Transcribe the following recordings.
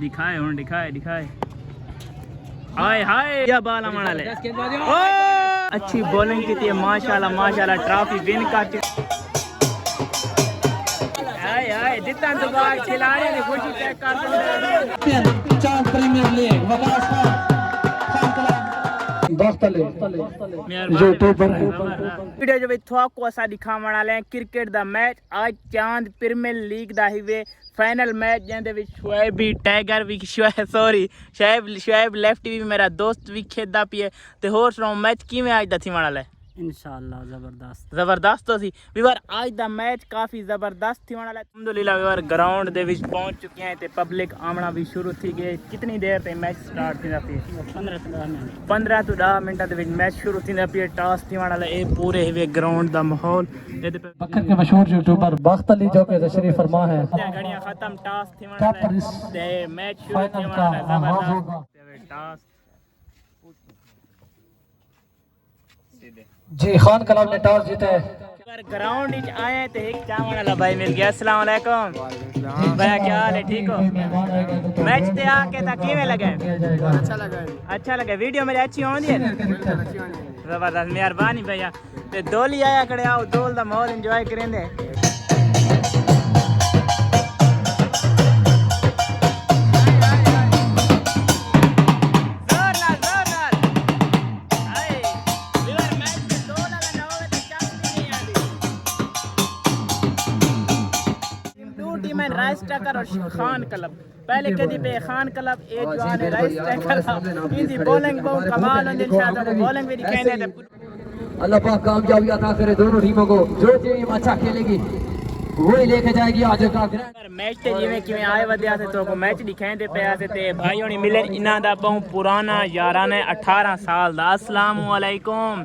दिखाए हुन दिखाए हाय हाय या बाल हमारा ले अच्छी बॉलिंग की थी माशाल्लाह ट्रॉफी विन कर हाय हाय जितना तो बार खिलाड़ी ने खुशी चेक कर चांद प्रीमियर लीग वकास वीडियो जो थोको असा दिखावन वाले हैं क्रिकेट दा मैच आज चांद प्रीमियर लीग दा ही वे फाइनल मैच जिंदे विच शुएब भी टाइगर भी शुएब लेफ्ट भी मेरा दोस्त भी खेदा पिए ते होर सुनो मैच किवें आज दा थी वाला है इंशाल्लाह जबरदस्त तो सी वीवर आज दा मैच काफी जबरदस्त थी वाला अल्हम्दुलिल्लाह वीवर ग्राउंड दे विच पहुंच चुके हैं ते पब्लिक आमना भी शुरू थी गए कितनी देर ते मैच स्टार्ट थी P 15 to 10 minute they which match शुरू थी पी टॉस थी वाला ए पूरे वे ग्राउंड दा माहौल ए पे बकर के मशहूर यूट्यूबर बख्त अली जो के तशरीफ फरमा है घड़ियां खत्म टॉस थी वाला ते मैच शुरू थी वाला जबरदस्त टॉस जी खान क्लब ने टॉस जीता है पर ग्राउंड विच आए ते एक चावल वाला भाई मिल गया अस्सलाम वालेकुम भैया क्या हाल है ठीक हो मैच ते आके ता किवें लगे अच्छा लगा वीडियो मेरी अच्छी होंदी है जबरदस्त मेहरबानी भैया ते दोली आया खड़े आओ दोल दा माहौल एंजॉय करेंदे राइस टैकर और खान क्लब पहले कदी पे खान क्लब एक जो आने राइस टैकर इनकी बॉलिंग बहुत कमाल होंदी इंशाल्लाह बॉलिंग भी दिखाने दे अल्लाह पाक कामयाबी अता करे दोनों टीमों को जो टीम अच्छा खेलेगी वही लेके जाएगी आज का मैच ते जिवें किवें आए वधिया से तो को मैच दिखांदे पिया से ते भाई होनी मिले इना दा बहुत पुराना याराना 18 साल दा अस्सलाम वालेकुम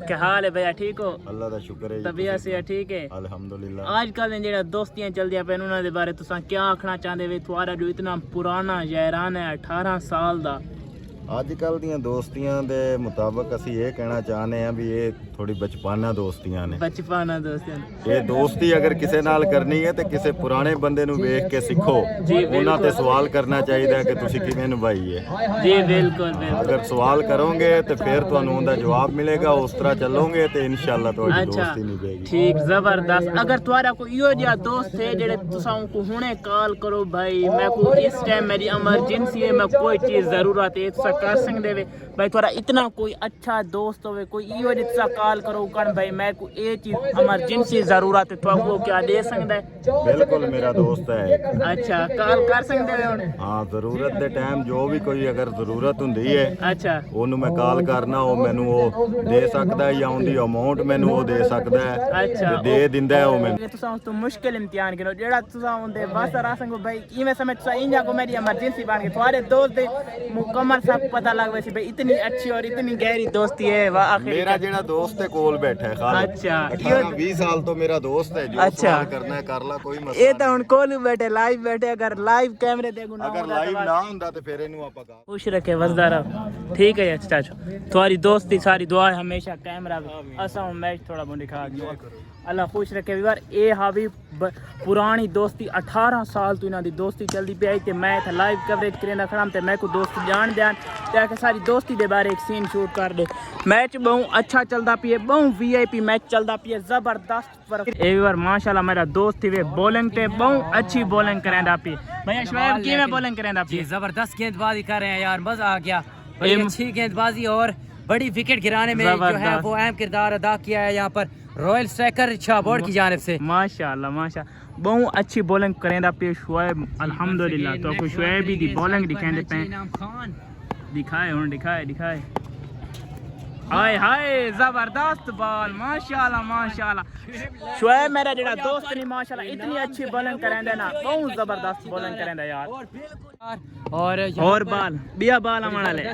क्या हाल है भैया ठीक हो अल्लाह दा शुक्र है तबीयत से ठीक है अल्हम्दुलिल्लाह आजकल जेड़ा दोस्तियां चलदियां पे उन्हां दे बारे तुसां क्या आखना चाहंदे वे तुम्हारा जो इतना पुराना याराना है 18 साल दा अजकल दियां दोस्तियां दे मुताबिक असी ये कहना चाहने हैं भी ये थोड़ी बचपना दोस्तियां ने बचपना दोस्तियां ये दोस्ती अगर किसी नाल करनी है तो किसी पुराने बंदे नु वेख के सीखो उन्हां ते सवाल करना चाहिए कि तुसी किवें निभाई है जी बिल्कुल अगर सवाल करोगे तो फिर तुहानू उनदा जवाब मिलेगा उस तरह चलोगे तो इंशाल्लाह तुहाडी दोस्ती निभेगी ठीक जबरदस्त अगर तुम्हारा कोई इहो जिहा दोस्त है जेड़े तुसां को हुणे कॉल करो भाई मैं को इस टाइम मेरी इमरजेंसी है मैं कोई चीज जरूरत है तुसां कर सकदे वे भाई थोड़ा इतना कोई अच्छा दोस्त होवे कोई इहो जिहा कॉल करो कण भाई मैं को ये चीज इमरजेंसी जरूरत है तो क्या दे सकदा है बिल्कुल मेरा दोस्त है अच्छा कॉल कर सकदे हो हुण हां जरूरत दे टाइम जो भी कोई अगर जरूरत हुंदी है अच्छा ओनू मैं कॉल करना ओ मैनू ओ दे सकदा है या उनदी अमाउंट मैनू ओ दे सकदा है अच्छा दे दिंदा है ओ मैनू तुसां तो मुश्किल इम्तिहान गिनो जेड़ा तुसां उनदे वास्ते रासन को भाई इवें समय तुसां इंजा को मेरी इमरजेंसी बन गई तुम्हारे दोस्त दे मुकम्मल सब पता लग वैसे भाई इतनी अच्छी और इतनी गहरी दोस्ती है वाह आखिर मेरा जेड़ा दोस्त है कोल बैठा है खालिद अच्छा 18-20 साल तो मेरा दोस्त है जो अच्छा सवाल करना है कर ला कोई मसला ये तो हुन कोल बैठे लाइव बैठे अगर लाइव कैमरे दे गुना अगर लाइव ना हुंदा तो फिर इनू आपा गा खुश रखे वसदा रहो ठीक है अच्छा तुम्हारी दोस्ती सारी दुआ है हमेशा कैमरा असा मैच थोड़ा बहुत दिखा दियो अल्लाह खुश रखे वीर ए हावी पुरानी दोस्ती 18 साल तो इन्हां दी दोस्ती चलदी पे आई ते मैं इत्थे लाइव कवरेज करेंदा खड़ा ते मैं को दोस्त जान देन ते सारी दोस्ती दे बारे एक सीन शूट कर दे मैच बहुत अच्छा चलदा पिए बहुत वीआईपी मैच चलदा पिए जबरदस्त फर्क ए वीर माशाल्लाह मेरा दोस्त थी वे बॉलिंग ते बहुत अच्छी बॉलिंग करेंदा पिए भैया शुएब किवें बॉलिंग करेंदा पिए जबरदस्त गेंदबाजी कर रहे हैं यार मजा आ गया बड़ी अच्छी गेंदबाजी और बड़ी विकेट गिराने में जो है वो अहम किरदार अदा किया है यहाँ पर रॉयल स्ट्राइकर शाहबोर्ड की जानिब से माशाल्लाह माशाल्लाह बहुत अच्छी बॉलिंग करेंदा पे शुएब अल्हम्दुलिल्लाह तो को शुएब भी दी बॉलिंग दिखांदे पे दिखाए हुन दिखाए हाय हाय जबरदस्त बॉल माशाल्लाह शुएब मेरा जेड़ा दोस्त नहीं माशाल्लाह इतनी अच्छी बॉलिंग करेंदा ना बहुत जबरदस्त बॉलिंग करेंदा यार और बॉल बिया बॉल हमारा ले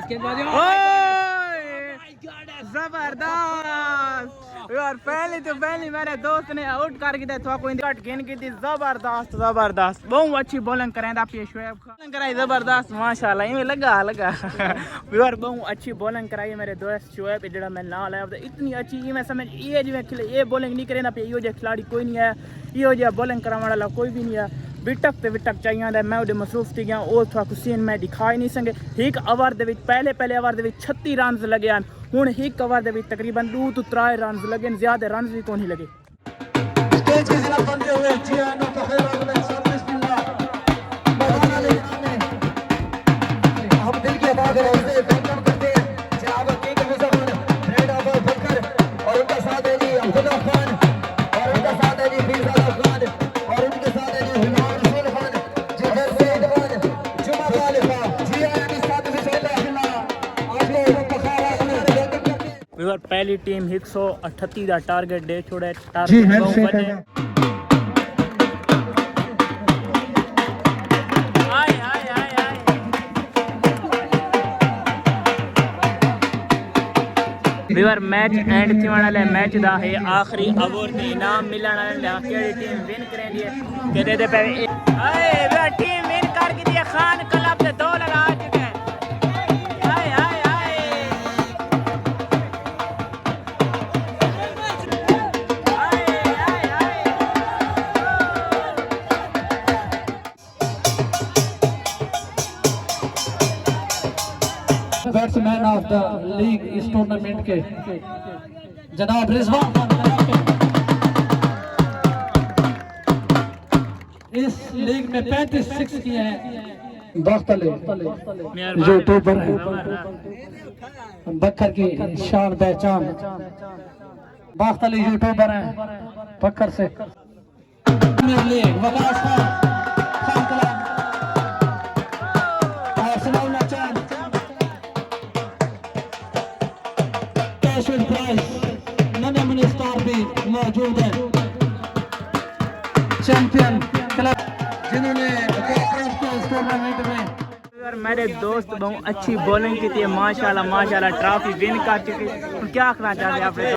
जबरदस्त यार पहली मेरे दोस्त ने आउट कर के थोड़ा कोई कट गेंद की थी जबरदस्त बहुत अच्छी बॉलिंग करेंदा पे शुएब बॉलिंग कराई जबरदस्त माशाल्लाह इवें लगा यार बहुत अच्छी बॉलिंग कराई मेरे दोस्त शुएब जेड़ा मैं नाल आया इतनी अच्छी इवें समझ ये जिवें ये बॉलिंग नहीं करेंदा पे इहो जे खिलाड़ी कोई नहीं है इहो जे बॉलिंग कराने वाला कोई भी नहीं है विटक ते विटक चाहिए मैं उहदे मसरूफ थी गया और थोड़ा कुछ मैं दिखाई नहीं सके एक ओवर दे विच पहले ओवर दे विच 36 रन लगे हैं हुण एक ओवर दे विच तकरीबन 2 तो 3 रन लगे ज़्यादा रन भी कोई नहीं लगे स्टेज की तरफ बनते हुए जियानो तखैर अगले सब बिस्मिल्लाह मौलाना अली हम दिल के बाग से वेलकम करते हैं जनाब किंग मुजफ्फर रेड ऑफ बकर और उनका साथ है जी अब्दुल्ला खान और उनका साथ है जी फीज़ादा खान और उनके साथ है जी हुमायूं रसूल खान जी सैयद खान जुमा खालिफा जियानो साथ बिस्मिल्लाह आप लोग तखैर अगले वेलकम करते हैं विवर पहली टीम 138 का टारगेट दे छोड़े जी, टारगेट हेड से बने आए आए आए आए विवर मैच एंड थी वाला मैच दा है आखिरी ओवर ते इनाम मिलण वाला केड़ी टीम विन करेंदी है के दे पे आए विवर टीम विन कर के दिया खान क्लब दे 2 लगा चुके हैं आए आए आए बैट्समैन ऑफ द लीग इस टूर्नामेंट के जनाब रिजवान खान इस लीग में 35 सिक्स किए हैं बख्तले यूट्यूबर हैं बकर की शान पहचान बख्तले यूट्यूबर हैं बकर से वकास खान खान कलाम और सनाउल्लाह चांद कैश विद प्राइज नन्हे मुन्ने स्टार भी मौजूद है चैंपियन क्लब जिन्होंने इस टूर्नामेंट में यार मेरे दोस्त बहुत अच्छी बॉलिंग की थी माशाल्लाह ट्रॉफी विन कर चुकी हम क्या कहना चाहते हैं आपने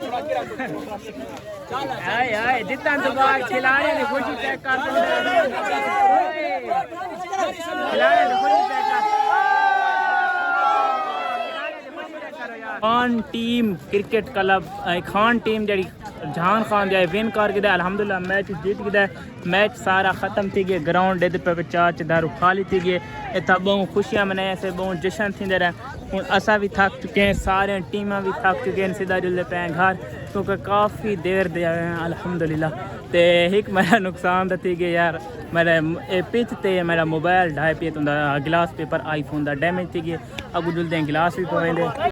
आए आए जितना तो बार खिलाड़ी ने खुशी चेक कर दो खिलाड़ी ने खुशी चेक कर Khan team cricket club Khan team जड़ी जहान खान जाए विन कर गया अल्हम्दुलिल्लाह मैच जीत गया मैच सारा ख़त्म थी गया ग्राउंड दे पे चाच दारू खाली थी गए इतना बहुत खुशियां मनाए से बहुत जश्न थी रहे हूँ असा भी थक चुके हैं सारे टीमां भी थक चुके हैं सीधा जुलते पे घर क्योंकि काफ़ी देर दे आए हैं अल्हम्दुलिल्लाह ते एक मेरा नुकसान तो थी गया यार मेरे पिच ते मेरा मोबाइल ढाई पे गिलास पेपर आईफोन का डैमेज थी गया अब जुलते गिलास भी पवेंदे